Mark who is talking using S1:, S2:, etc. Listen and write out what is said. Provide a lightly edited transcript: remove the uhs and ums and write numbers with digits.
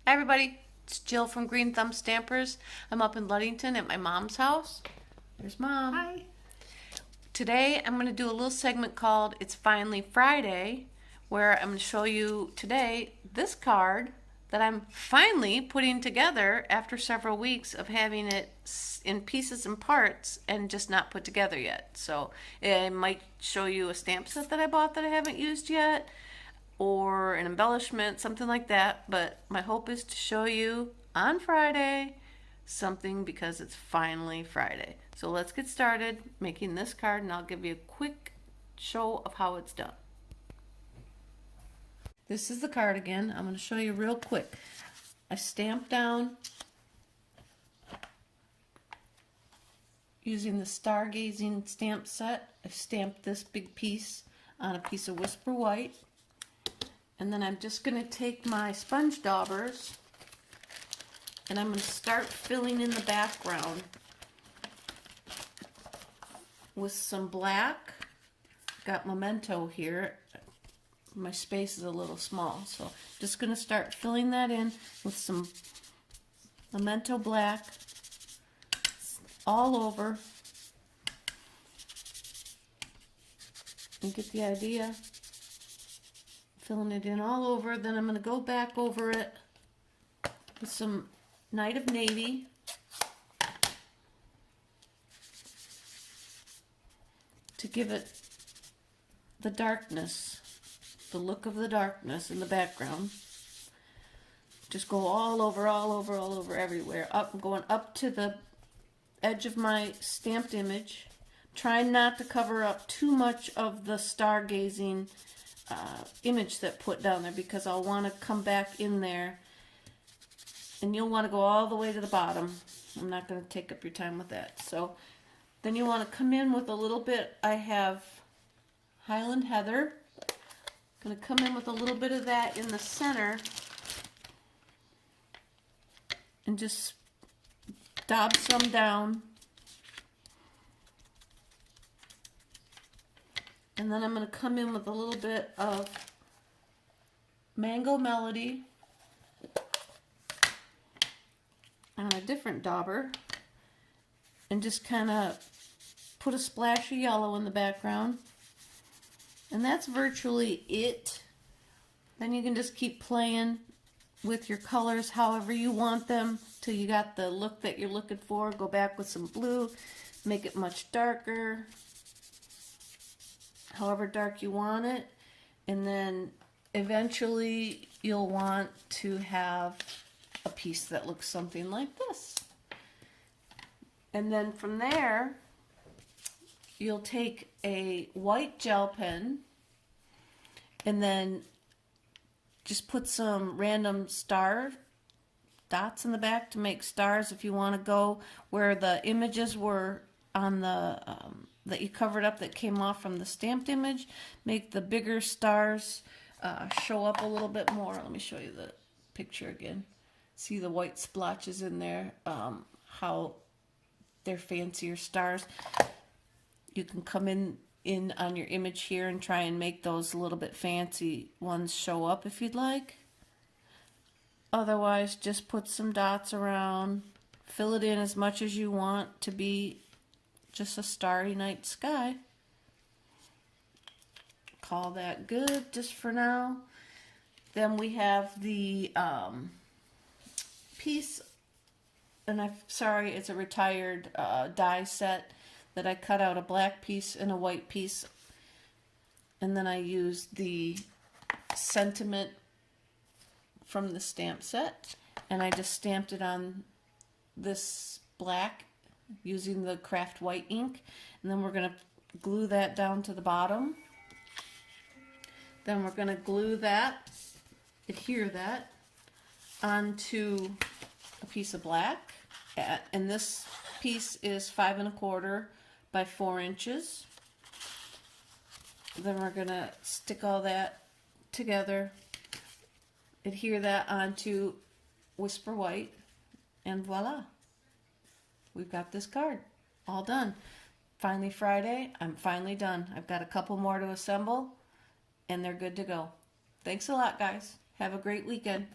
S1: Hi everybody, it's Jill from Green Thumb Stampers. I'm up in Ludington at my mom's house. There's Mom.
S2: Hi.
S1: Today I'm going to do a little segment called It's Finally Friday, where I'm going to show you today this card that I'm finally putting together after several weeks of having it in pieces and parts and just not put together yet. So I might show you a stamp set that I bought that I haven't used yet, or an embellishment, something like that. But my hope is to show you on Friday something because it's finally Friday. So let's get started making this card and I'll give you a quick show of how it's done. This is the card again. I'm going to show you real quick. I stamped down using the Stargazing stamp set. I stamped this big piece on a piece of Whisper White. And then I'm just going to take my sponge daubers and I'm going to start filling in the background with some black. Got Memento here. My space is a little small, so just going to start filling that in with some Memento black all over. You get the idea? Filling it in all over. Then I'm going to go back over it with some Night of Navy. To give it the darkness, the look of the darkness in the background. Just go all over, everywhere. Up, going up to the edge of my stamped image. Trying not to cover up too much of the Stargazing image that put down there, because I'll want to come back in there and you'll want to go all the way to the bottom. I'm not going to take up your time with that. So then you want to come in with a little bit. I have Highland Heather. Going to come in with a little bit of that in the center and just dab some down. And then I'm going to come in with a little bit of Mango Melody on a different dauber and just kind of put a splash of yellow in the background. And that's virtually it. Then you can just keep playing with your colors however you want them till you got the look that you're looking for. Go back with some blue, make it much darker, however dark you want it. And then eventually you'll want to have a piece that looks something like this. And then from there, you'll take a white gel pen and then just put some random star dots in the back to make stars if you want to go where the images were on the that you covered up that came off from the stamped image. Make the bigger stars show up a little bit more. Let me show you the picture again. See the white splotches in there, how they're fancier stars. You can come in on your image here and try and make those a little bit fancy ones show up if you'd like. Otherwise, just put some dots around, fill it in as much as you want to be just a starry night sky. Call that good just for now. Then we have the piece, and I'm sorry, it's a retired die set that I cut out a black piece and a white piece, and then I used the sentiment from the stamp set and I just stamped it on this black using the craft white ink, and then we're going to glue that down to the bottom. Then we're going to glue that, adhere that onto a piece of black, and this piece is 5 1/4 by 4 inches. Then we're going to stick all that together, adhere that onto Whisper White, and voila, we've got this card all done. Finally Friday, I'm finally done. I've got a couple more to assemble and they're good to go. Thanks a lot, guys. Have a great weekend.